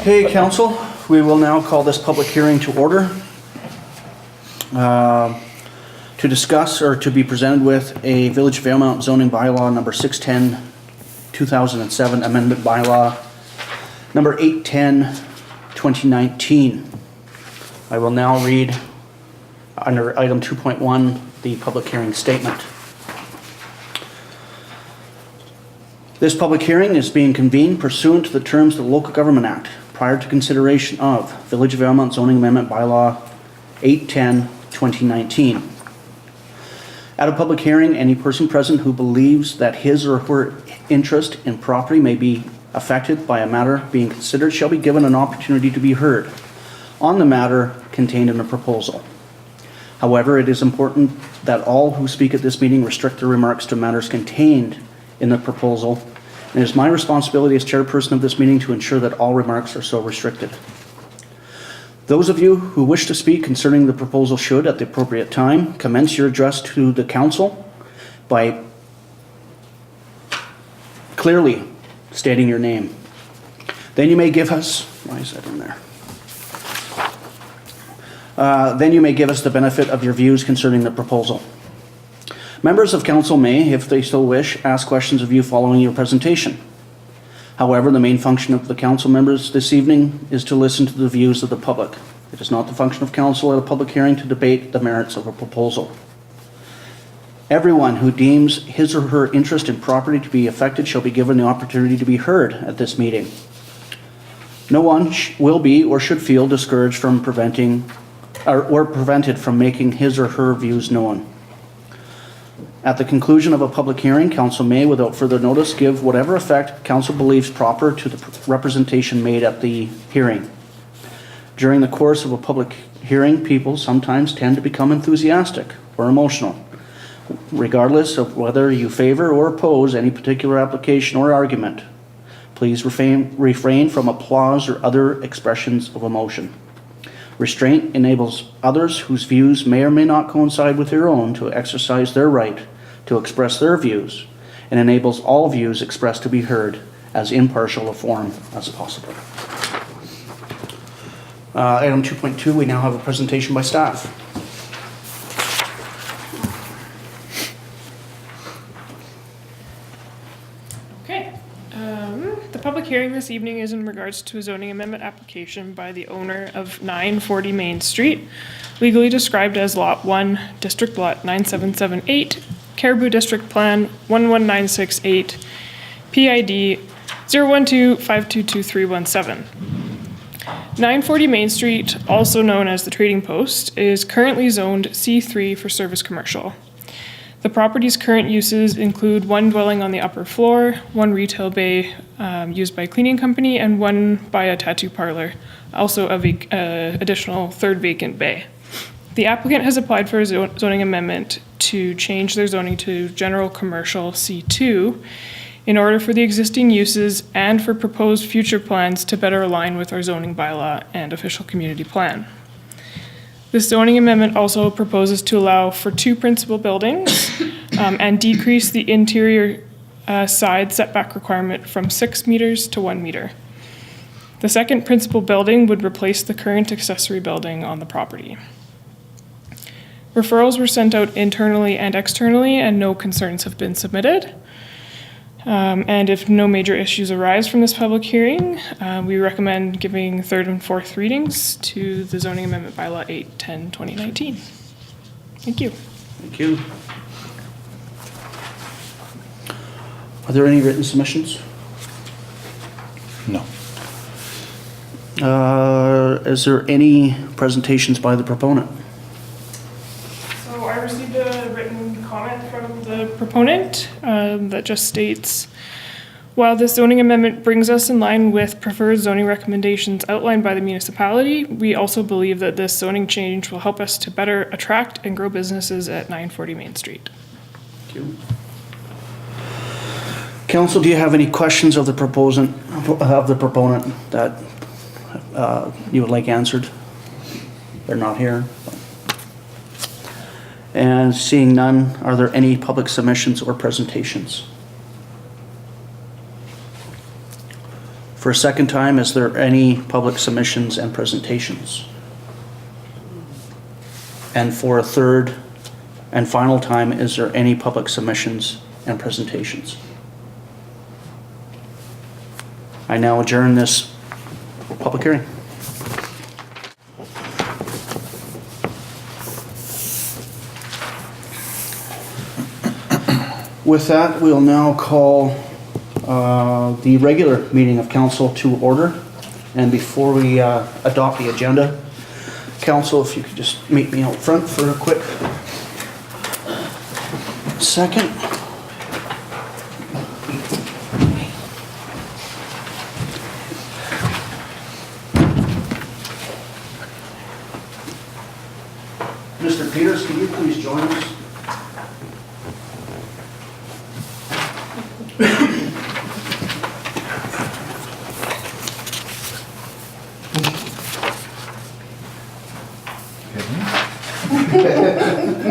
Okay, council, we will now call this public hearing to order to discuss or to be presented with a Village of Valemount zoning bylaw number 610, 2007, amendment bylaw number 810, 2019. I will now read under item 2.1 the public hearing statement. This public hearing is being convened pursuant to the terms of the Local Government Act prior to consideration of Village of Valemount zoning amendment bylaw 810, 2019. At a public hearing, any person present who believes that his or her interest in property may be affected by a matter being considered shall be given an opportunity to be heard on the matter contained in the proposal. However, it is important that all who speak at this meeting restrict their remarks to matters contained in the proposal, and it is my responsibility as chairperson of this meeting to ensure that all remarks are so restricted. Those of you who wish to speak concerning the proposal should, at the appropriate time, commence your address to the council by clearly stating your name. Then you may give us, why is that in there? Then you may give us the benefit of your views concerning the proposal. Members of council may, if they so wish, ask questions of you following your presentation. However, the main function of the council members this evening is to listen to the views of the public. It is not the function of council at a public hearing to debate the merits of a proposal. Everyone who deems his or her interest in property to be affected shall be given the opportunity to be heard at this meeting. No one will be or should feel discouraged from prevented from making his or her views known. At the conclusion of a public hearing, council may, without further notice, give whatever effect council believes proper to the representation made at the hearing. During the course of a public hearing, people sometimes tend to become enthusiastic or emotional. Regardless of whether you favor or oppose any particular application or argument, please refrain from applause or other expressions of emotion. Restraint enables others whose views may or may not coincide with your own to exercise their right to express their views, and enables all views expressed to be heard as impartial a form as possible. Item 2.2, we now have a presentation by staff. Okay. The public hearing this evening is in regards to a zoning amendment application by the owner of 940 Main Street, legally described as Lot 1, District Lot 9778, Caribou District Plan 11968, PID 012522317. 940 Main Street, also known as the Trading Post, is currently zoned C3 for service commercial. The property's current uses include one dwelling on the upper floor, one retail bay used by a cleaning company, and one by a tattoo parlor, also a additional third vacant bay. The applicant has applied for a zoning amendment to change their zoning to general commercial C2 in order for the existing uses and for proposed future plans to better align with our zoning bylaw and official community plan. This zoning amendment also proposes to allow for two principal buildings and decrease the interior side setback requirement from 6 meters to 1 meter. The second principal building would replace the current accessory building on the property. Referrals were sent out internally and externally, and no concerns have been submitted. And if no major issues arise from this public hearing, we recommend giving third and fourth readings to the zoning amendment bylaw 810-2019. Thank you. Thank you. Are there any written submissions? No. Is there any presentations by the proponent? So I received a written comment from the proponent that just states, while this zoning amendment brings us in line with preferred zoning recommendations outlined by the municipality, we also believe that this zoning change will help us to better attract and grow businesses at 940 Main Street. Thank you. Council, do you have any questions of the proponent that you would like answered? They're not here. And seeing none, are there any public submissions or presentations? For a second time, is there any public submissions and presentations? And for a third and final time, is there any public submissions and presentations? I now adjourn this public hearing. With that, we'll now call the regular meeting of council to order. And before we adopt the agenda, council, if you could just meet me out front for a quick second. Mr. Peters, can you please join us?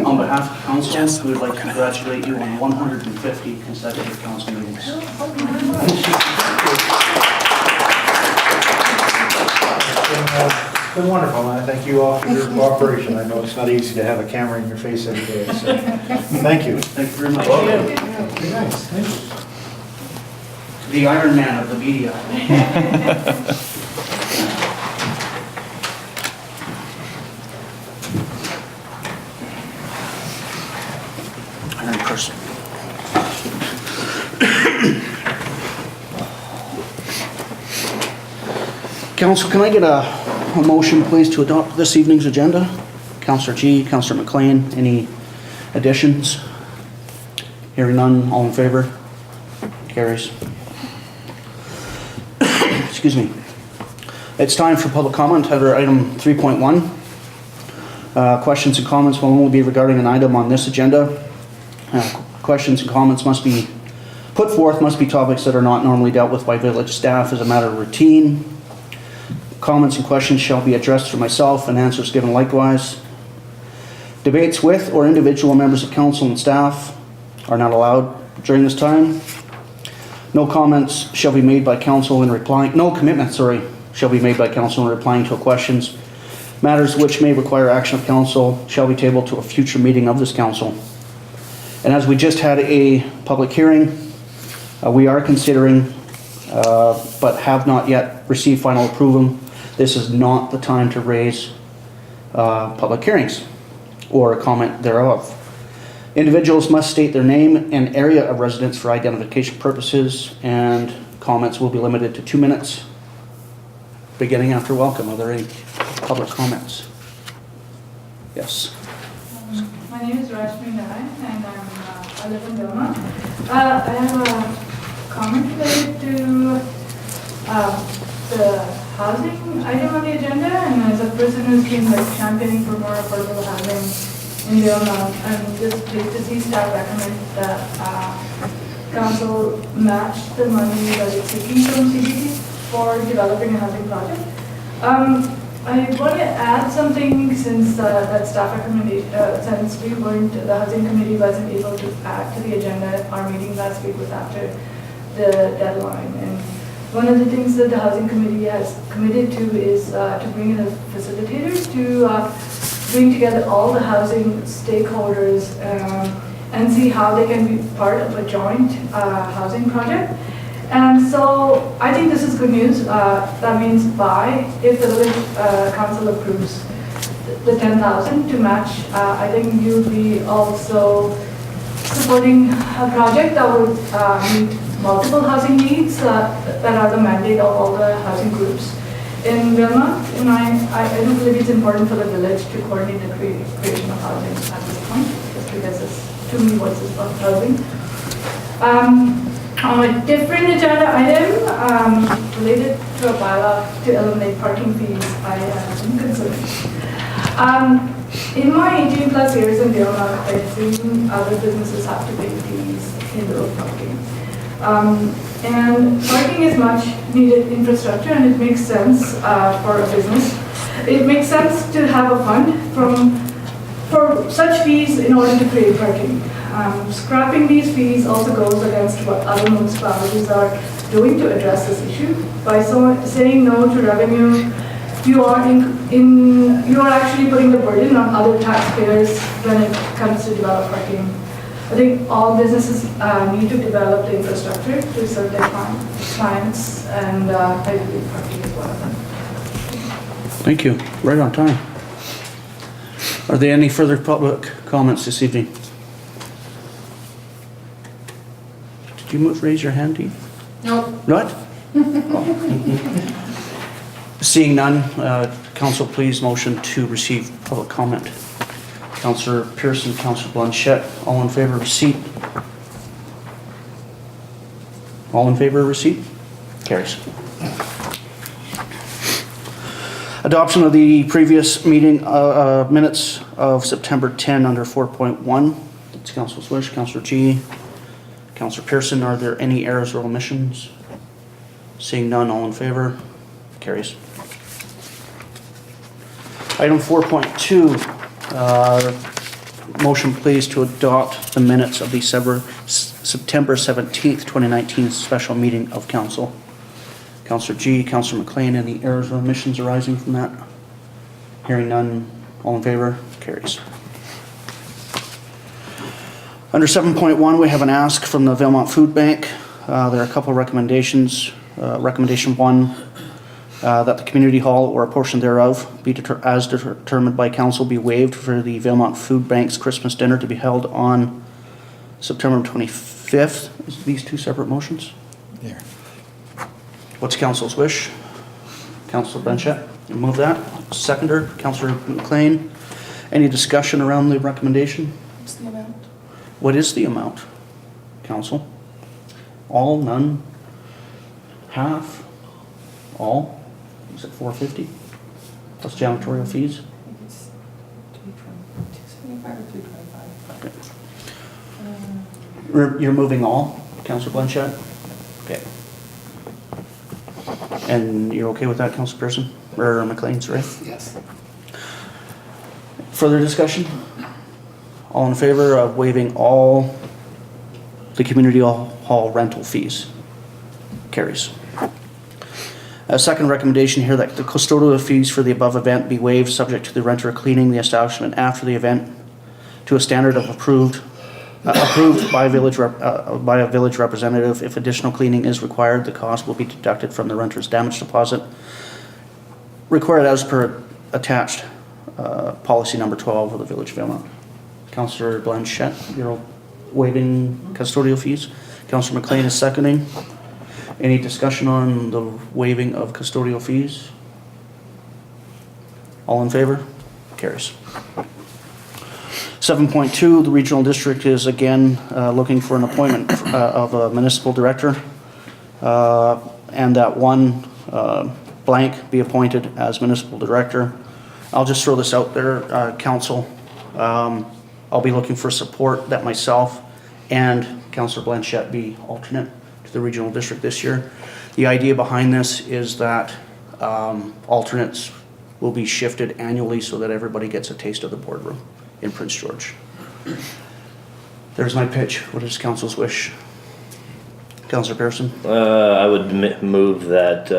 On behalf of council, we would like to congratulate you on 150 consecutive council meetings. It's been wonderful, and I thank you all for your cooperation. I know it's not easy to have a camera in your face every day, so thank you. Thank you very much. Very nice, thank you. The Iron Man of the media. Iron person. Council, can I get a motion, please, to adopt this evening's agenda? Councillor G, Councillor MacLean, any additions? Hearing none, all in favor? Carries. Excuse me. It's time for public comment under item 3.1. Questions and comments will only be regarding an item on this agenda. Questions and comments must be put forth, must be topics that are not normally dealt with by village staff as a matter of routine. Comments and questions shall be addressed through myself and answers given likewise. Debates with or individual members of council and staff are not allowed during this time. No comments shall be made by council in replying, no commitments, shall be made by council in replying to questions. Matters which may require action of council shall be tabled to a future meeting of this council. And as we just had a public hearing, we are considering, but have not yet received final approval. This is not the time to raise public hearings or a comment thereof. Individuals must state their name and area of residence for identification purposes, and comments will be limited to 2 minutes, beginning after welcome. Are there any public comments? Yes. My name is Rashmi Nai, and I live in Valemount. I have a comment related to the housing item on the agenda, and as a person who's been championing for more affordable housing in Valemount, I'm just pleased to see staff recommend that council match the money that it's seeking from CDC for developing a housing project. I want to add something since that staff recommendation, since we weren't, the housing committee wasn't able to add to the agenda. Our meeting last week was after the deadline, and one of the things that the housing committee has committed to is to bring in a facilitator to bring together all the housing stakeholders and see how they can be part of a joint housing project. And so I think this is good news. That means if the village council approves the 10,000 to match, I think you'll be also supporting a project that would meet multiple housing needs that are the mandate of all the housing groups in Valemount. And I do believe it's important for the village to coordinate the creation of housing at this point, just because it's too many voices about housing. On a different agenda item related to a bylaw to eliminate parking fees, I have some concerns. In my 18 plus years in Valemount, I've seen other businesses have to pay fees in lieu of parking. And parking is much needed infrastructure, and it makes sense for a business. It makes sense to have a fund for such fees in order to create parking. Scrapping these fees also goes against what other municipalities are doing to address this issue. by saying no to revenue, you are you are actually putting the burden on other taxpayers when it comes to develop parking. I think all businesses need to develop the infrastructure to serve their clients, and I believe parking is one of them. Thank you. Right on time. Are there any further public comments this evening? Did you raise your hand, Dee? Nope. What? Seeing none, council, please motion to receive public comment. Councillor Pearson, Councillor Blanchette, all in favor of receipt? All in favor of receipt? Carries. Adoption of the previous meeting minutes of September 10 under 4.1. It's Councillor Wish, Councillor G, Councillor Pearson. Are there any errors or omissions? Seeing none, all in favor? Carries. Item 4.2, motion please to adopt the minutes of the September 17th, 2019 special meeting of council. Councillor G, Councillor MacLean, any errors or omissions arising from that? Hearing none, all in favor? Carries. Under 7.1, we have an ask from the Valemount Food Bank. There are a couple of recommendations. Recommendation 1, that the community hall or a portion thereof be as determined by council be waived for the Valemount Food Bank's Christmas dinner to be held on September 25th. Is these two separate motions? There. What's council's wish? Councillor Blanchette, you move that. Seconder, Councillor MacLean. Any discussion around the recommendation? What's the amount? What is the amount, council? All, none, half, all? Is it 450? Plus janitorial fees? I think it's 275 or 325. Okay. You're moving all, Councillor Blanchette? Okay. And you're okay with that, Councillor Pearson? Or MacLean, sorry? Yes. Further discussion? All in favor of waiving all the community hall rental fees? Carries. A second recommendation here that the custodial fees for the above event be waived subject to the renter cleaning the establishment after the event to a standard of approved by a village representative. If additional cleaning is required, the cost will be deducted from the renter's damage deposit required as per attached policy number 12 of the Village of Valemount. Councillor Blanchette, you're waiving custodial fees. Councillor MacLean is seconding. Any discussion on the waiving of custodial fees? All in favor? Carries. 7.2, the regional district is again looking for an appointment of a municipal director, and that one blank be appointed as municipal director. I'll just throw this out there, council. I'll be looking for support that myself and Councillor Blanchette be alternate to the regional district this year. The idea behind this is that alternates will be shifted annually so that everybody gets a taste of the boardroom in Prince George. There's my pitch. What is council's wish? Councillor Pearson? I would move that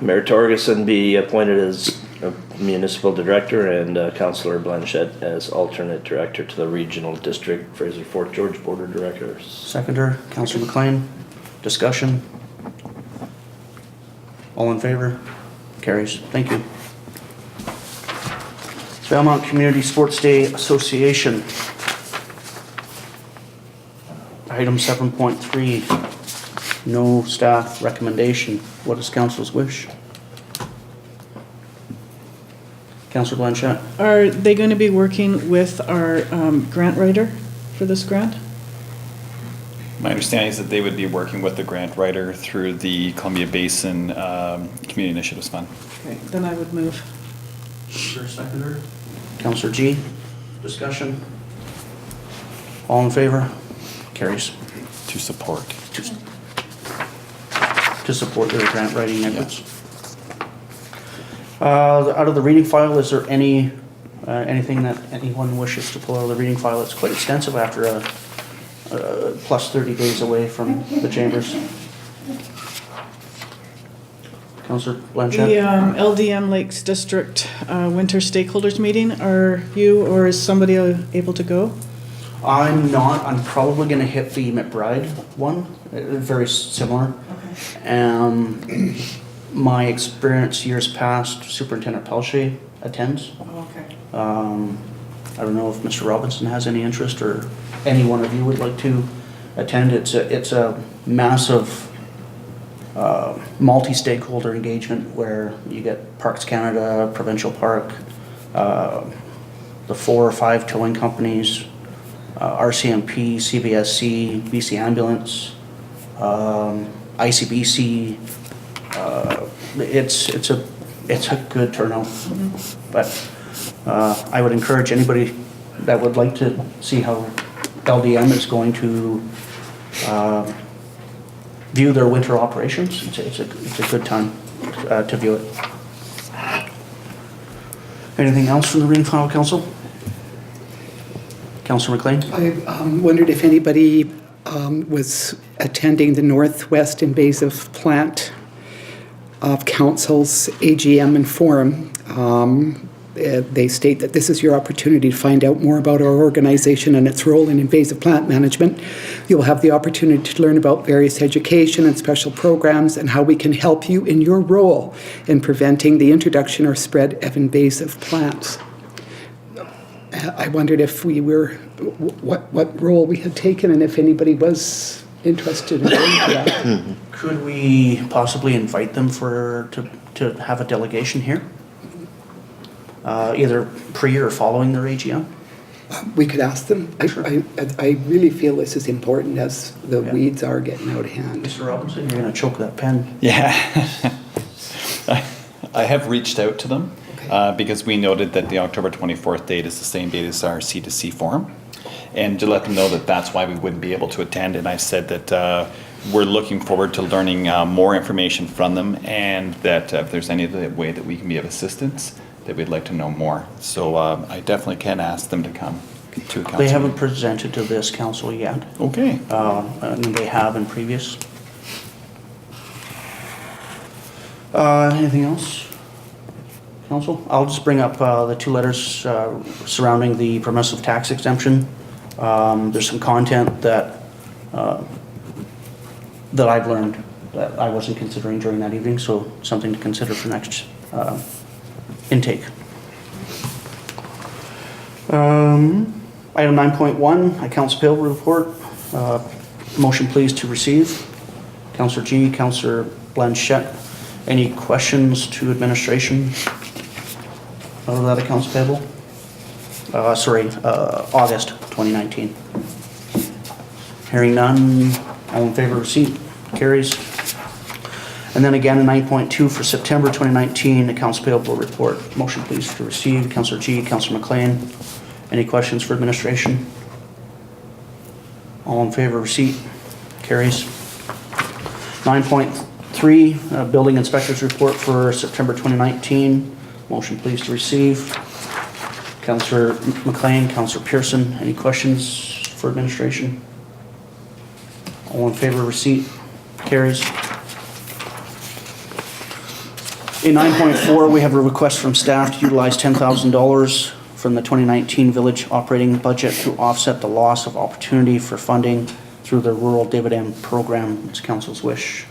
Mayor Torgerson be appointed as a municipal director and Councillor Blanchette as alternate director to the regional district Fraser Fort George Board of Directors. Seconder, Councillor MacLean. Discussion? All in favor? Carries. Thank you. Valemount Community Sports Day Association. Item 7.3, no staff recommendation. What is council's wish? Councillor Blanchette? Are they going to be working with our grant writer for this grant? My understanding is that they would be working with the grant writer through the Columbia Basin Community Initiatives Fund. Okay, then I would move. Is there a seconder? Councillor G, discussion? All in favor? Carries. To support. To support their grant writing efforts. Out of the reading file, is there anything that anyone wishes to pull out of the reading file? It's quite extensive after a plus 30 days away from the chambers. Councillor The Blanchette? LDM Lakes District Winter Stakeholders Meeting, are you or is somebody able to go? I'm not. I'm probably going to hit the McBride one. Very similar. My experience years past, Superintendent Pelche attends. Oh, okay. I don't know if Mr. Robinson has any interest or any one of you would like to attend. It's a massive multi-stakeholder engagement where you get Parks Canada, Provincial Park, the 4 or 5 towing companies, RCMP, CVSC, BC Ambulance, ICBC. It's a good turnout. But I would encourage anybody that would like to see how LDM is going to view their winter operations. It's a good time to view it. Anything else from the Green File Council? Councillor MacLean? I wondered if anybody was attending the Northwest Invasive Plant of Council's AGM and Forum. They state that this is your opportunity to find out more about our organization and its role in invasive plant management. You will have the opportunity to learn about various education and special programs and how we can help you in your role in preventing the introduction or spread of invasive plants. I wondered if we were, what role we had taken and if anybody was interested in going to that. Could we possibly invite them to have a delegation here? Either pre or following their AGM? We could ask them. I really feel this is important as the weeds are getting out of hand. Mr. Robinson, you're going to choke that pen. Yeah. I have reached out to them because we noted that the October 24th date is the same date as our C2C forum, and to let them know that that's why we wouldn't be able to attend. And I said that we're looking forward to learning more information from them, and that if there's any other way that we can be of assistance, that we'd like to know more. So I definitely can ask them to come to a council. They haven't presented to this council yet. Okay. I mean, they have in previous. Anything else, council? I'll just bring up the 2 letters surrounding the permissive tax exemption. There's some content that I've learned that I wasn't considering during that evening, so something to consider for next intake. Item 9.1, accounts payable report. Motion pleased to receive. Councillor G, Councillor Blanchette. Any questions to administration of that accounts payable? August 2019. Hearing none, all in favor of receipt, carries. And then again, in 9.2 for September 2019, accounts payable report. Motion please to receive. Councillor G, Councillor MacLean. Any questions for administration? All in favor of receipt, carries. 9.3, building inspector's report for September 2019. Motion please to receive. Councillor MacLean, Councillor Pearson. Any questions for administration? All in favor of receipt, carries. In 9.4, we have a request from staff to utilize $10,000 from the 2019 village operating budget to offset the loss of opportunity for funding through the rural dividend program. It's council's wish.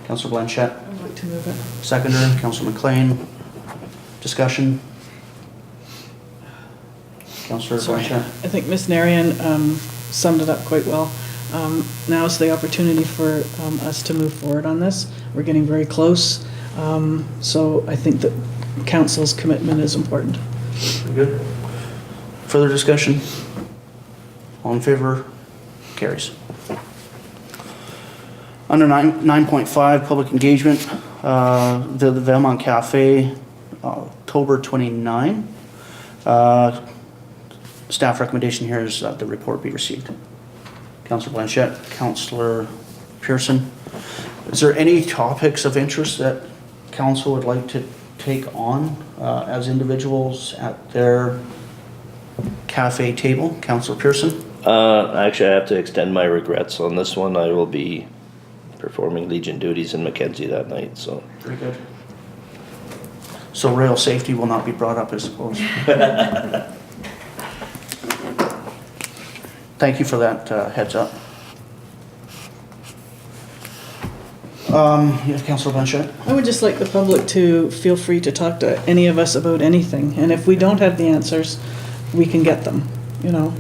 Councillor Blanchette. I'd like to move it. Seconder, Councillor MacLean. Discussion. Councillor Blanchette. I think Ms. Narian summed it up quite well. Now is the opportunity for us to move forward on this. We're getting very close. So I think that council's commitment is important. Very good. Further discussion? All in favor? Carries. Under 9.5, public engagement, the Valemount Cafe, October 29. Staff recommendation here is that the report be received. Councillor Blanchette, Councillor Pearson. Is there any topics of interest that council would like to take on as individuals at their cafe table? Councillor Pearson? Actually, I have to extend my regrets on this one. I will be performing Legion duties in Mackenzie that night, so. Very good. So rail safety will not be brought up, I suppose. Thank you for that heads up. Yeah, Councillor Blanchette? I would just like the public to feel free to talk to any of us about anything, and if we don't have the answers, we can get them, you know.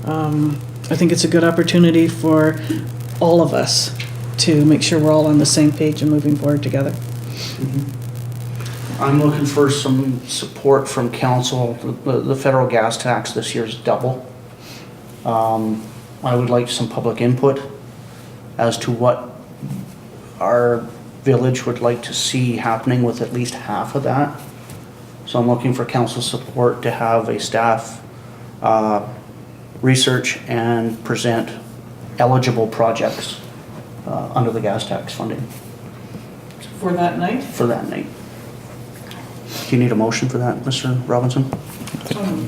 I think it's a good opportunity for all of us to make sure we're all on the same page and moving forward together. I'm looking for some support from council. The federal gas tax this year is double. I would like some public input as to what our village would like to see happening with at least half of that. So I'm looking for council support to have a staff research and present eligible projects under the gas tax funding For that night? for that night. Do you need a motion for that, Mr. Robinson?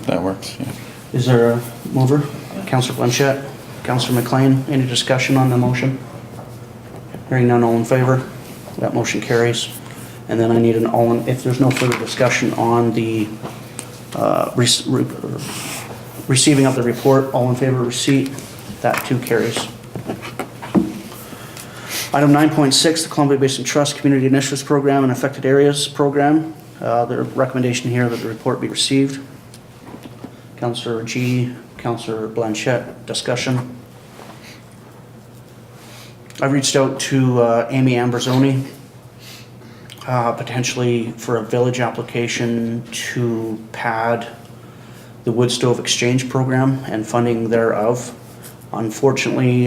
That works, yeah. Is there a mover? Councillor Blanchette, Councillor MacLean, any discussion on the motion? Hearing none, all in favor? That motion carries. And then I need an all in, if there's no further discussion on the receiving of the report, all in favor of receipt, that too carries. Item 9.6, the Columbia Basin Trust Community Initiatives Program and Affected Areas Program. The recommendation here that the report be received. Councillor G, Councillor Blanchette, discussion. I reached out to Amy Amberzoni, potentially for a village application to pad the wood stove exchange program and funding thereof. Unfortunately,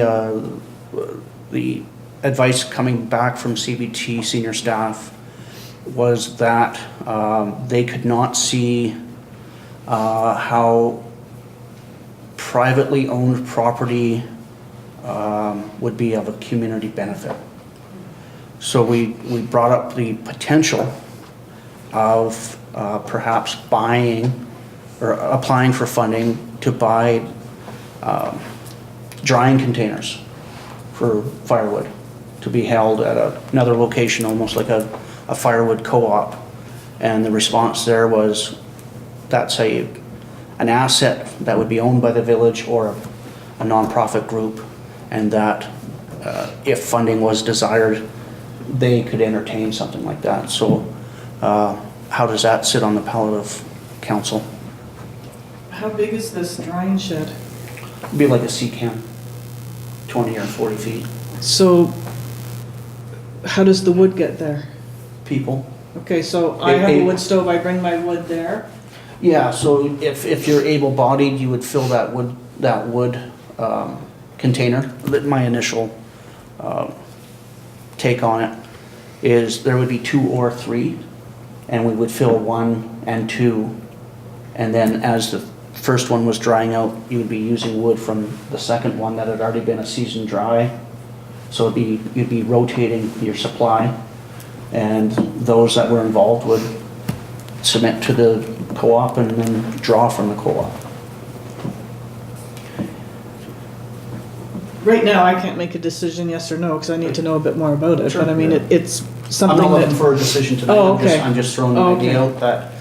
the advice coming back from CBT senior staff was that they could not see how privately owned property would be of a community benefit. So we brought up the potential of perhaps buying or applying for funding to buy drying containers for firewood to be held at another location, almost like a firewood co-op. And the response there was that's an asset that would be owned by the village or a nonprofit group, and that if funding was desired, they could entertain something like that. So how does that sit on the palate of council? How big is this drying shed? It'd be like a sea can, 20 or 40 feet. So how does the wood get there? People. Okay, so I have a wood stove, I bring my wood there. Yeah, so if you're able-bodied, you would fill that wood container. My initial take on it is there would be 2 or 3, and we would fill 1 and 2, and then as the first one was drying out, you would be using wood from the second one that had already been a season dry. So you'd be rotating your supply, and those that were involved would submit to the co-op and then draw from the co-op. Right now, I can't make a decision yes or no, because I need to know a bit more about it, Sure, but I mean, yeah. it's I'm something not looking that, for a decision tonight. Oh, okay. I'm just throwing an Oh, idea okay. out that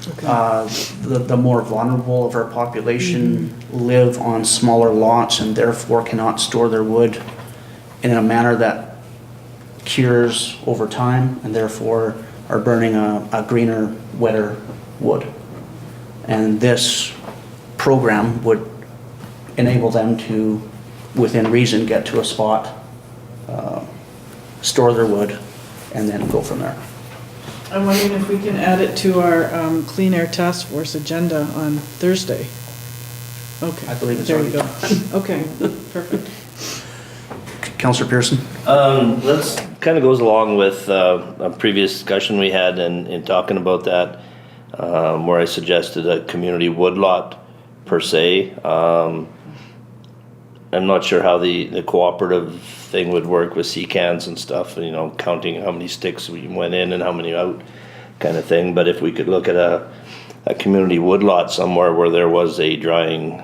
okay. the more vulnerable of our population live on smaller lots and therefore cannot store their wood in a manner that cures over time, and therefore are burning a greener, wetter wood. And this program would enable them to, within reason, get to a spot, store their wood, and then go from there. I'm wondering if we can add it to our Clean Air Task Force agenda on Thursday. Okay. I believe it's there you already go. Okay, perfect. Councillor Pearson? This kind of goes along with a previous discussion we had in talking about that, where I suggested a community woodlot per se. I'm not sure how the cooperative thing would work with sea cans and stuff, you know, counting how many sticks we went in and how many out kind of thing. But if we could look at a community woodlot somewhere where there was a drying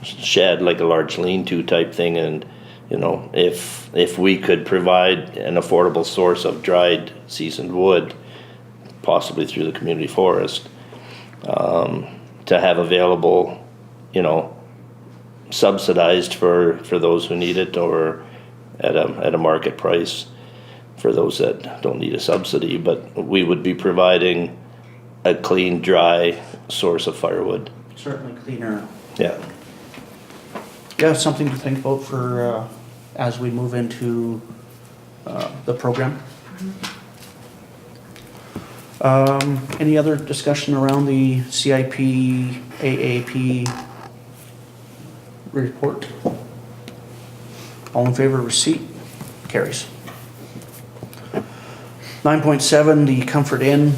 shed, like a large lean-to type thing, and you know, if we could provide an affordable source of dried seasoned wood, possibly through the community forest, to have available, you know, subsidized for those who need it, or at a market price for those that don't need a subsidy, but we would be providing a clean, dry source of firewood. Certainly cleaner. Yeah. Yeah, something to think about for, as we move into, the program. Any other discussion around the CIP, AAP report? All in favor of receipt? Carries. 9.7, the Comfort Inn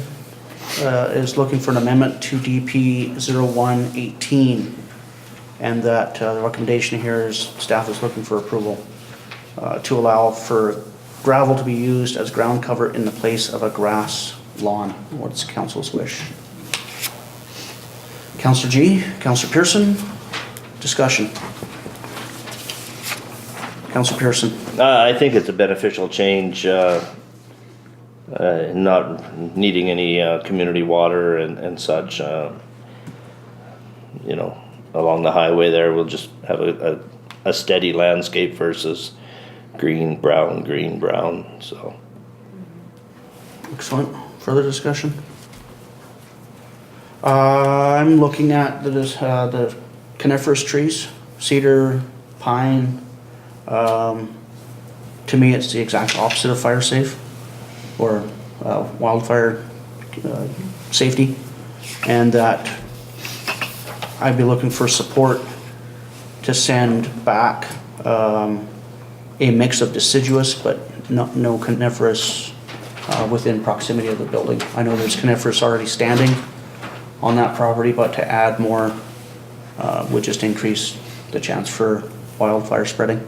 is looking for an amendment to DP 0118. And that the recommendation here is staff is looking for approval to allow for gravel to be used as ground cover in the place of a grass lawn. What's council's wish? Councillor G, Councillor Pearson, discussion. Councillor Pearson. I think it's a beneficial change, not needing any community water and such. You know, along the highway there, we'll just have a steady landscape versus green, brown, so. Excellent. Further discussion? I'm looking at the coniferous trees, cedar, pine. To me, it's the exact opposite of fire safe or wildfire safety, and that I'd be looking for support to send back a mix of deciduous but no coniferous within proximity of the building. I know there's coniferous already standing on that property, but to add more would just increase the chance for wildfire spreading.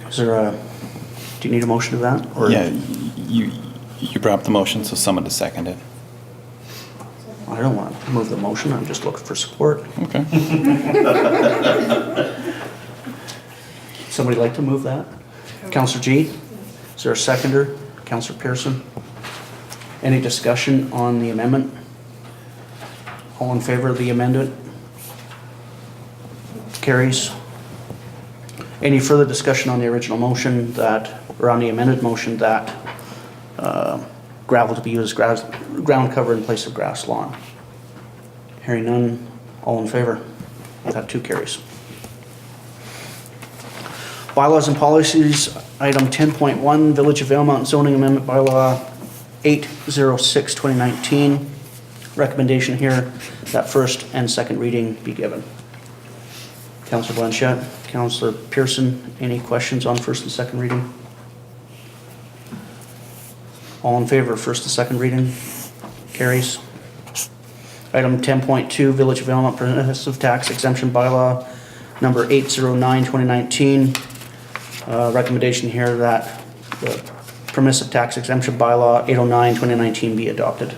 Is there do you need a motion to that? Or? Yeah, you brought up the motion, so someone to second it. I don't want to move the motion, I'm just looking for support. Okay. Somebody like to move that? Councillor G? Is there a seconder? Councillor Pearson? Any discussion on the amendment? All in favor of the amendment? Carries. Any further discussion on the original motion that, or on the amended motion that gravel to be used as ground cover in place of grass lawn? Hearing none, all in favor? That too carries. Bylaws and policies, item 10.1, Village of Valemount zoning amendment bylaw 806/2019. Recommendation here that first and second reading be given. Councillor Blanchette, Councillor Pearson, any questions on first and second reading? All in favor of first and second reading? Carries. Item 10.2, Village of Valemount Progressive Tax Exemption Bylaw number 809/2019. Recommendation here that the permissive tax exemption bylaw 809/2019 be adopted.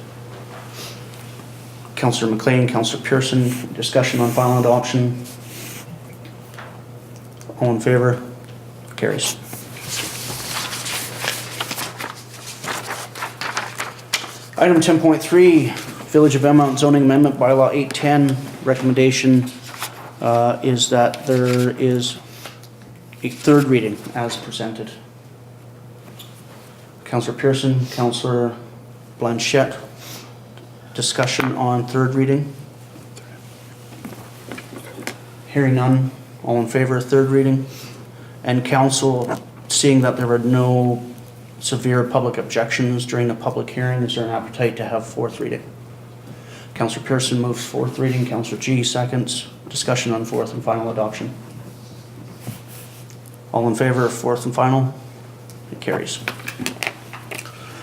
Councillor MacLean, Councillor Pearson, discussion on final adoption. All in favor? Carries. Item 10.3, Village of Valemount zoning amendment bylaw 810. Recommendation is that there is a third reading as presented. Councillor Pearson, Councillor Blanchette, discussion on third reading. Hearing none, all in favor of third reading? And council, seeing that there were no severe public objections during the public hearing, is there an appetite to have fourth reading? Councillor Pearson moves fourth reading, Councillor G seconds. Discussion on fourth and final adoption. All in favor of fourth and final? It carries.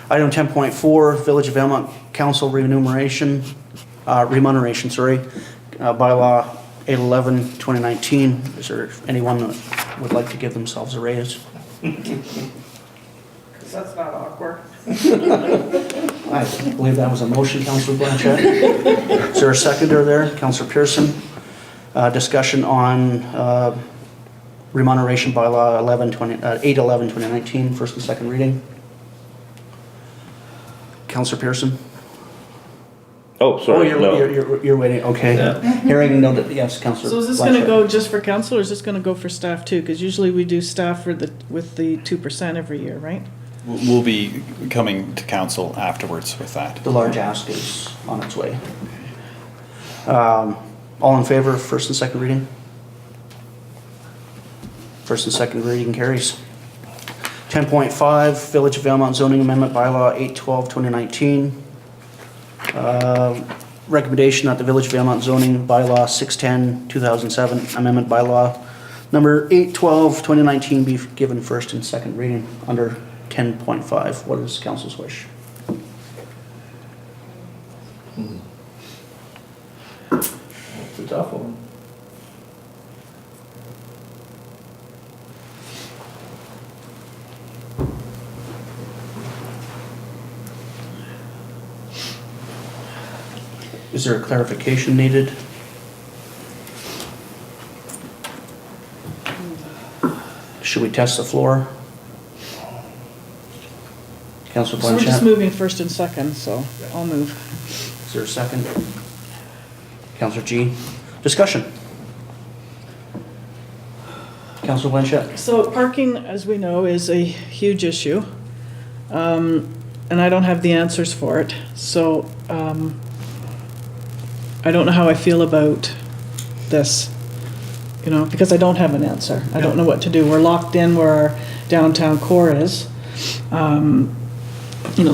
Item 10.4, Village of Valemount Council remuneration, bylaw 811/2019. Is there anyone that would like to give themselves a raise? Because that's not awkward. I believe that was a motion, Councillor Blanchette. Is there a seconder there? Councillor Pearson. Discussion on remuneration bylaw 8/11/2019, first and second reading. Councillor Pearson? Oh, sorry, no. You're waiting, okay. Yeah. Hearing no, yes, Councillor. So is this gonna go just for council, or is this gonna go for staff too? Because usually we do staff with the 2% every year, right? We'll be coming to council afterwards with that. The large ask is on its way. All in favor of first and second reading? First and second reading carries. 10.5, Village of Valemount zoning amendment bylaw 8/12/2019. Recommendation that the Village of Valemount zoning bylaw 610/2007 amendment bylaw number 8/12/2019 be given first and second reading under 10.5. What is council's wish? It's a tough one. Is there a clarification needed? Should we test the floor? Councillor So we're just Blanchette, moving first and second, so I'll move. is there a second? Councillor G, discussion. Councillor Blanchette, So parking, as we know, is a huge issue. And I don't have the answers for it. So I don't know how I feel about this, because I don't have an answer. I don't know what to do. We're locked in where our downtown core is.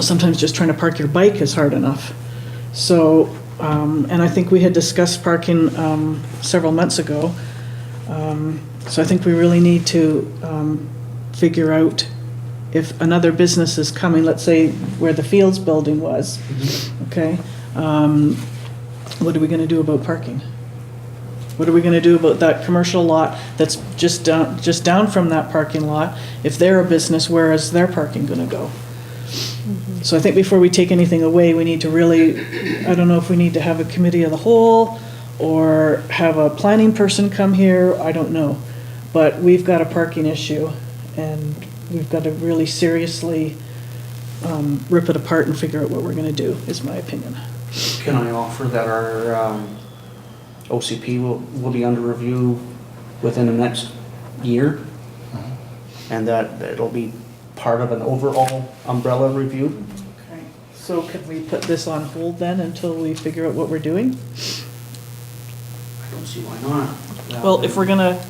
Sometimes just trying to park your bike is hard enough. So, and I think we had discussed parking several months ago. So I think we really need to figure out if another business is coming, let's say where the Fields building was, okay? What are we gonna do about parking? What are we gonna do about that commercial lot that's just down from that parking lot? If they're a business, where is their parking gonna go? So I think before we take anything away, we need to really, I don't know if we need to have a committee of the whole or have a planning person come here, I don't know. But we've got a parking issue and we've got to really seriously rip it apart and figure out what we're gonna do, is my opinion. can I offer that our OCP will be under review within the next year? And that it'll be part of an overall umbrella review? Okay. So could we put this on hold then until we figure out what we're doing? I don't see why not. Well, if we're gonna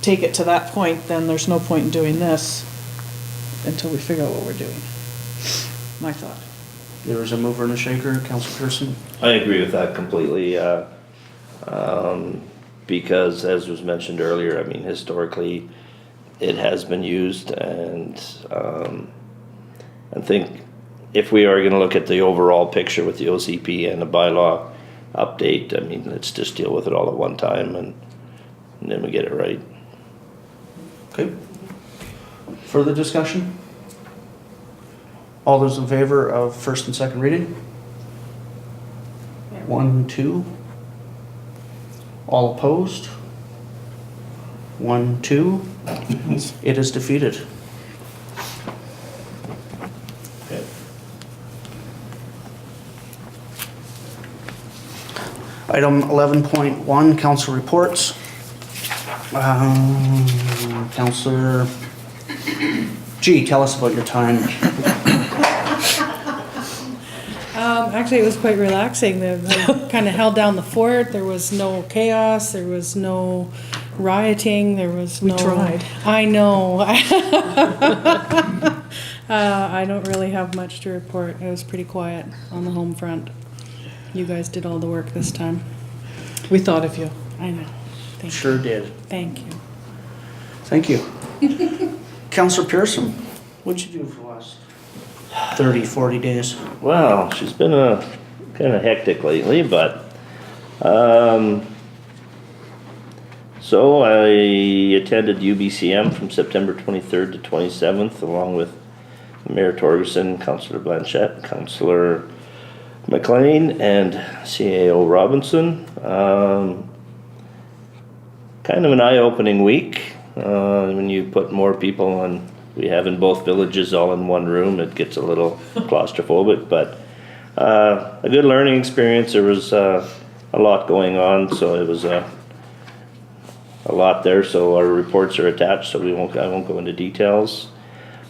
take it to that point, then there's no point in doing this until we figure out what we're doing. My thought. There is a mover and a shaker, Councillor Pearson. I agree with that completely, because as was mentioned earlier, I mean, historically, it has been used, and I think if we are gonna look at the overall picture with the OCP and the bylaw update, I mean, let's just deal with it all at one time and then we get it right. Okay. Further discussion? All those in favor of first and second reading? 1, 2. All opposed? 1, 2. It is defeated. Okay. Item 11.1, council reports. Councillor G, tell us about your time. Actually, it was quite relaxing. I kind of held down the fort. There was no chaos. There was no rioting. There was no... We tried. I know. I don't really have much to report. It was pretty quiet on the home front. You guys did all the work this time. We thought of you. I know. Thank you. Sure did. Thank you. Thank you. Councillor Pearson, what'd you do for the last 30, 40 days? Well, she's been kind of hectic lately, but so I attended UBCM from September 23rd to 27th, along with Mayor Torgerson, Councillor Blanchette, Councillor MacLean, and CAO Robinson. Kind of an eye-opening week. When you put more people on, we have in both villages all in one room, it gets a little claustrophobic, but a good learning experience. There was a lot going on, so it was a lot there, so our reports are attached, so I won't go into details.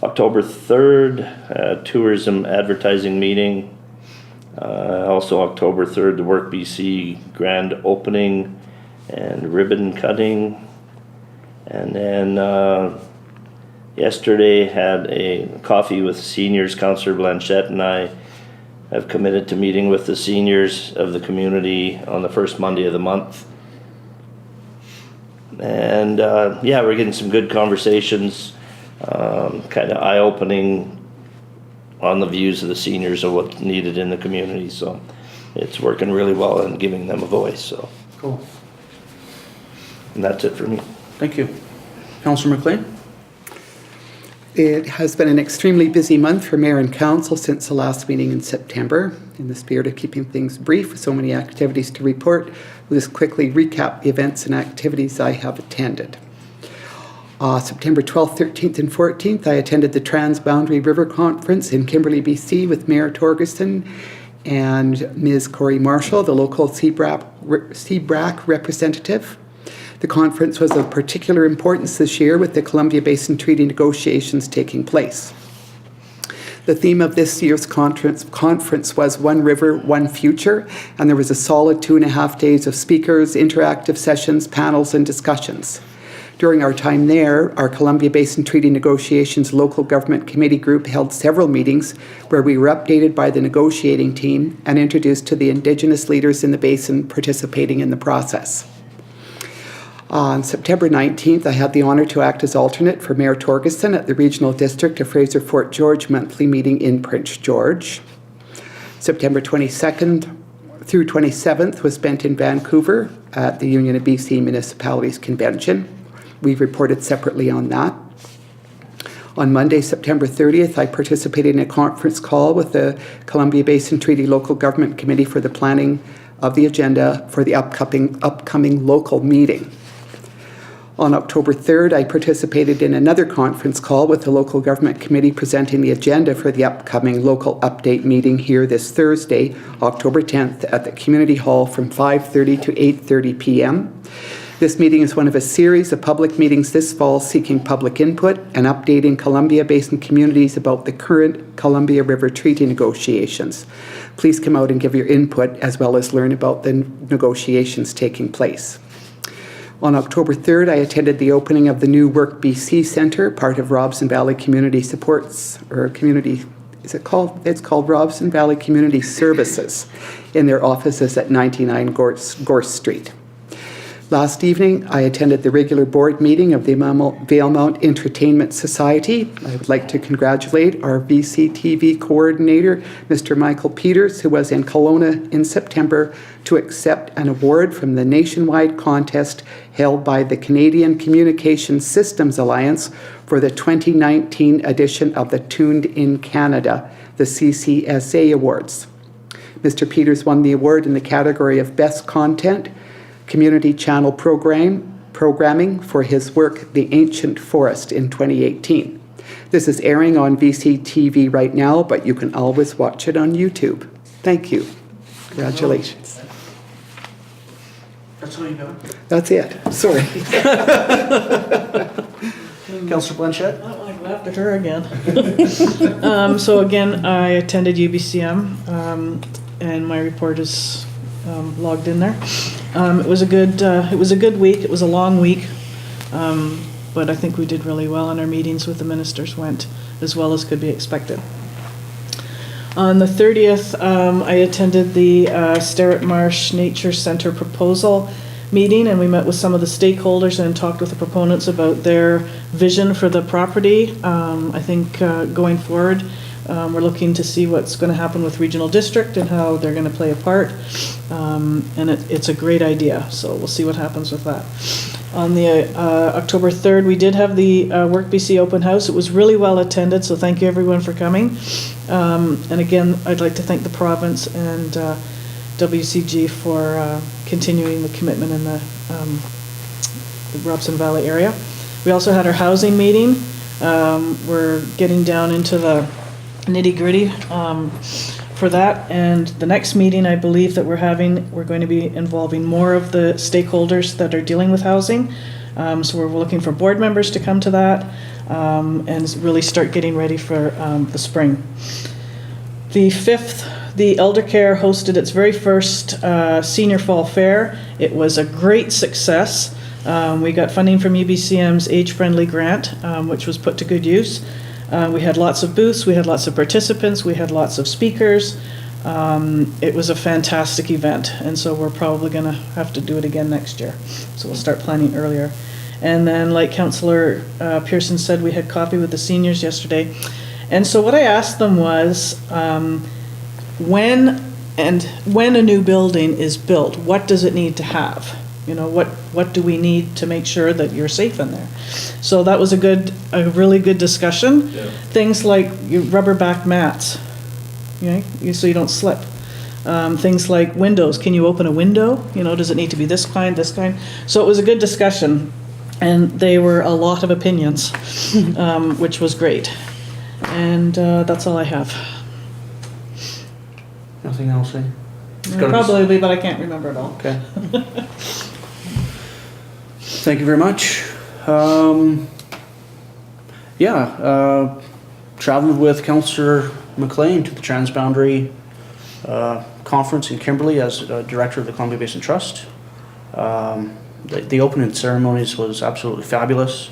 October 3rd, tourism advertising meeting. Also October 3rd, the Work BC grand opening and ribbon cutting. And then yesterday had a coffee with seniors. Councillor Blanchette and I have committed to meeting with the seniors of the community on the first Monday of the month. And yeah, we're getting some good conversations, kind of eye-opening on the views of the seniors of what's needed in the community. So it's working really well and giving them a voice. So Cool. and that's it for me. Thank you. Councillor MacLean? It has been an extremely busy month for Mayor and Council since the last meeting in September. In the spirit of keeping things brief with so many activities to report, we'll just quickly recap the events and activities I have attended. September 12th, 13th, and 14th, I attended the Transboundary River Conference in Kimberley, BC with Mayor Torgerson and Ms. Corey Marshall, the local CBRAC representative. The conference was of particular importance this year with the Columbia Basin Treaty negotiations taking place. The theme of this year's conference was One River, One Future, and there was a solid 2.5 days of speakers, interactive sessions, panels, and discussions. During our time there, our Columbia Basin Treaty Negotiations Local Government Committee group held several meetings where we were updated by the negotiating team and introduced to the Indigenous leaders in the basin participating in the process. On September 19th, I had the honour to act as alternate for Mayor Torgerson at the Regional District of Fraser Fort George monthly meeting in Prince George. September 22nd through 27th was spent in Vancouver at the Union of BC Municipalities Convention. We reported separately on that. On Monday, September 30th, I participated in a conference call with the Columbia Basin Treaty Local Government Committee for the planning of the agenda for the upcoming local meeting. On October 3rd, I participated in another conference call with the Local Government Committee presenting the agenda for the upcoming local update meeting here this Thursday, October 10th, at the Community Hall from 5:30 to 8:30 p.m. This meeting is one of a series of public meetings this fall seeking public input and updating Columbia Basin communities about the current Columbia River Treaty negotiations. Please come out and give your input as well as learn about the negotiations taking place. On October 3rd, I attended the opening of the new Work BC Centre, part of Robson Valley Community Supports, or Community, it's called Robson Valley Community Services, in their offices at 99 Gorse Street. Last evening, I attended the regular board meeting of the Valemount Entertainment Society. I would like to congratulate our VCTV coordinator, Mr. Michael Peters, who was in Kelowna in September to accept an award from the nationwide contest held by the Canadian Communication Systems Alliance for the 2019 edition of the Tuned in Canada, the CCSA Awards. Mr. Peters won the award in the category of Best Content, Community Channel Programming for his work, The Ancient Forest, in 2018. This is airing on VCTV right now, but you can always watch it on YouTube. Thank you. Congratulations. That's all you got? That's it. Sorry. Councillor Blanchette? I laughed at her again. So again, I attended UBCM, and my report is logged in there. It was a good week. It was a long week, but I think we did really well, and our meetings with the ministers went as well as could be expected. On the 30th, I attended the Starrett Marsh Nature Center proposal meeting, and we met with some of the stakeholders and talked with the proponents about their vision for the property. I think going forward, we're looking to see what's going to happen with regional district and how they're going to play a part. And it's a great idea, so we'll see what happens with that. On the October 3rd, we did have the Work BC open house. It was really well attended, so thank you everyone for coming. And again, I'd like to thank the province and WCG for continuing the commitment in the Robson Valley area. We also had our housing meeting. We're getting down into the nitty-gritty for that. And the next meeting, I believe that we're going to be involving more of the stakeholders that are dealing with housing. So we're looking for board members to come to that and really start getting ready for the spring. The 5th, the Elder Care hosted its very first Senior Fall Fair. It was a great success. We got funding from UBCM's Age Friendly Grant, which was put to good use. We had lots of booths, we had lots of participants, we had lots of speakers. It was a fantastic event, and so we're probably going to have to do it again next year. So we'll start planning earlier. And then, like Councillor Pearson said, we had coffee with the seniors yesterday. And so what I asked them was, when a new building is built, what does it need to have? You know, what do we need to make sure that you're safe in there? So that was a really good discussion. Yeah. Things like rubber back mats, so you don't slip. Things like windows. Can you open a window? You know, does it need to be this kind, this kind? So it was a good discussion, and they were a lot of opinions, which was great. And that's all I have. Nothing else, eh? Probably, but I can't remember it all. Okay. Thank you very much. Traveled with Councillor MacLean to the Transboundary Conference in Kimberley as Director of the Columbia Basin Trust. The opening ceremonies was absolutely fabulous.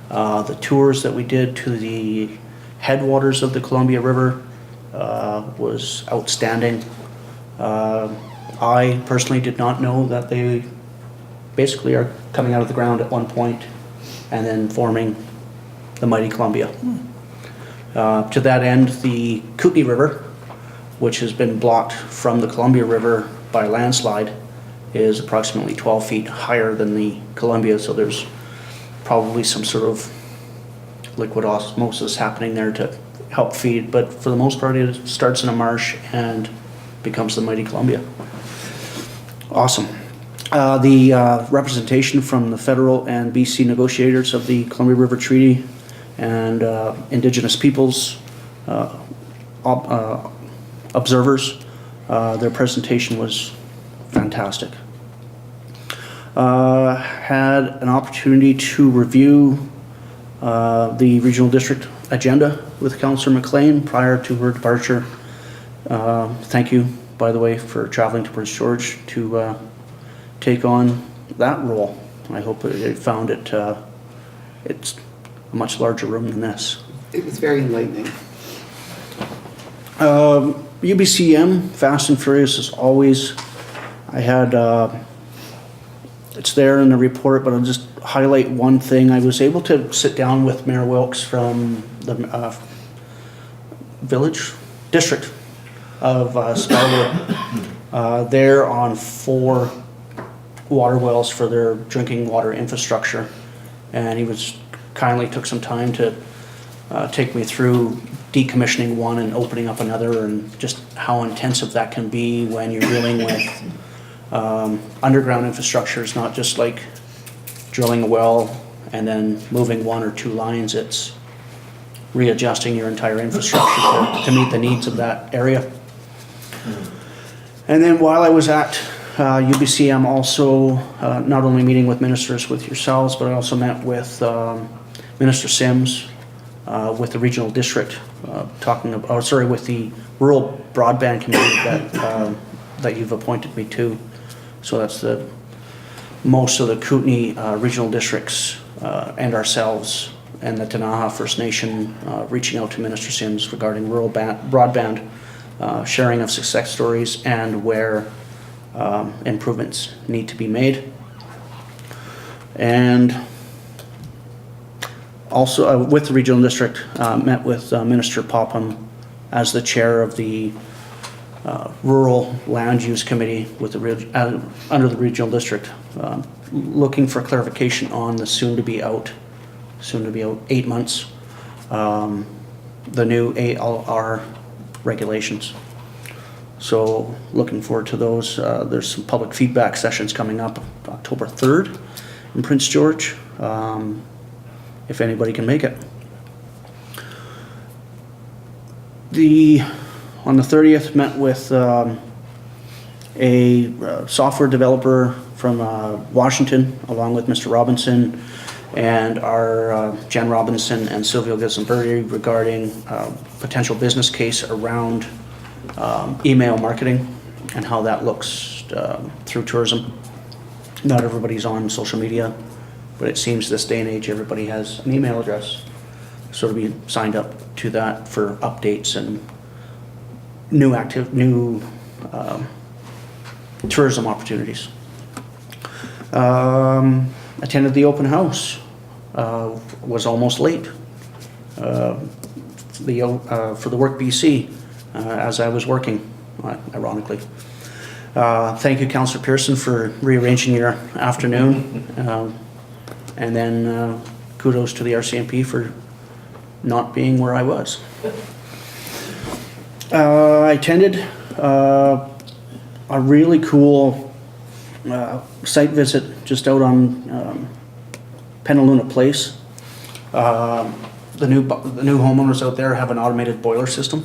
The tours that we did to the headwaters of the Columbia River was outstanding. I personally did not know that they basically are coming out of the ground at one point and then forming the mighty Columbia. To that end, the Kootenai River, which has been blocked from the Columbia River by a landslide, is approximately 12 feet higher than the Columbia, so there's probably some sort of liquid osmosis happening there to help feed, but for the most part it starts in a marsh and becomes the mighty Columbia. Awesome. The representation from the federal and BC negotiators of the Columbia River Treaty and Indigenous peoples observers, their presentation was fantastic. Had an opportunity to review the regional district agenda with Councillor MacLean prior to her departure. Thank you, by the way, for traveling to Prince George to take on that role. I hope it found it's a much larger room than this. It was very enlightening. UBCM, fast and furious as always. I had, it's there in the report, but I'll just highlight one thing. I was able to sit down with Mayor Wilkes from the district of Scarwood. They're on 4 water wells for their drinking water infrastructure, and he kindly took some time to take me through decommissioning one and opening up another, and just how intensive that can be when you're dealing with underground infrastructure. It's not just like drilling a well and then moving 1 or 2 lines. It's readjusting your entire infrastructure to meet the needs of that area. And then while I was at UBC, I'm also not only meeting with ministers with yourselves, but I also met with Minister Sims with the regional district, with the rural broadband committee that you've appointed me to. So that's most of the Kootenai regional districts and ourselves and the Tanaha First Nation reaching out to Minister Sims regarding rural broadband, sharing of success stories, and where improvements need to be made. And also with the regional district, met with Minister Popham as the chair of the Rural Land Use Committee with under the regional district, looking for clarification on the soon to be out 8 months, the new ALR regulations. So looking forward to those. There's some public feedback sessions coming up October 3rd in Prince George. if anybody can make it. On the 30th, met with a software developer from Washington, along with Mr. Robinson and our Jen Robinson and Silvio Gislenberger regarding potential business case around email marketing and how that looks through tourism. Not everybody's on social media, but it seems this day and age everybody has an email address. So to be signed up to that for updates and new tourism opportunities. Attended the open house. Was almost late for the Work BC as I was working, ironically. Thank you, Councillor Pearson, for rearranging your afternoon. And then kudos to the RCMP for not being where I was. I attended a really cool site visit just out on Penaluna Place. The new homeowners out there have an automated boiler system.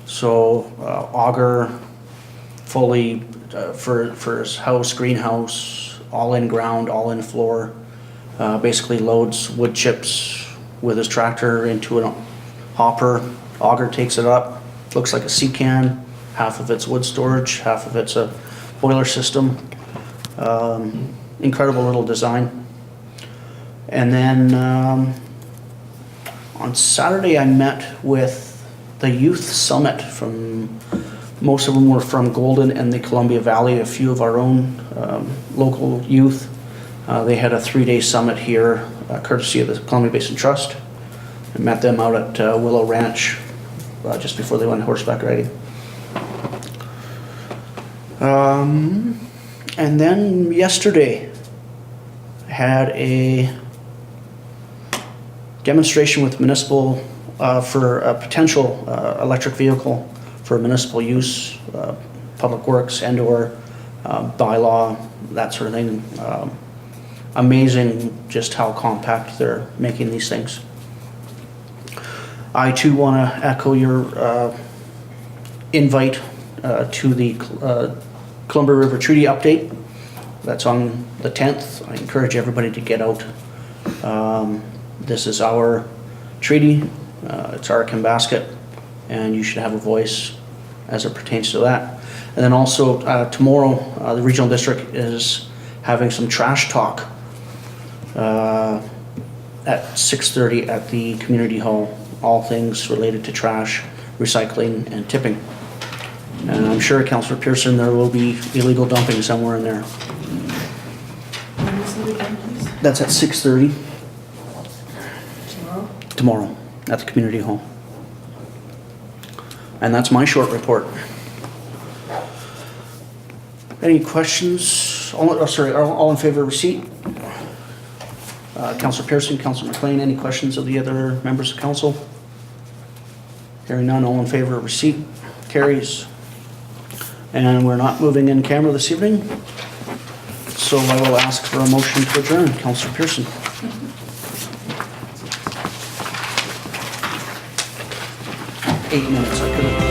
So auger, fully for his house, greenhouse, all in ground, all in floor. Basically loads wood chips with his tractor into a hopper. Auger takes it up. Looks like a sea can. Half of it's wood storage, half of it's a boiler system. Incredible little design. And then on Saturday I met with the Youth Summit most of them were from Golden and the Columbia Valley, a few of our own local youth. They had a 3-day summit here, courtesy of the Columbia Basin Trust. I met them out at Willow Ranch just before they went horseback riding. And then yesterday, I had a demonstration with municipal for a potential electric vehicle for municipal use, public works and/or bylaw, that sort of thing. Amazing just how compact they're making these things. I too want to echo your invite to the Columbia River Treaty update. That's on the 10th. I encourage everybody to get out. This is our treaty. It's our basket, and you should have a voice as it pertains to that. And then also tomorrow, the regional district is having some trash talk at 6:30 at the community hall. All things related to trash, recycling, and tipping. And I'm sure, Councillor Pearson, there will be illegal dumping somewhere in there. That's at 6:30. Tomorrow, at the community hall. And that's my short report. Any questions? All in favor of receipt? Councillor Pearson, Councillor MacLean, any questions of the other members of council? Hearing none, all in favor of receipt? Carries. And we're not moving in camera this evening, so I will ask for a motion to adjourn. Councillor Pearson. $8 minutes, I could have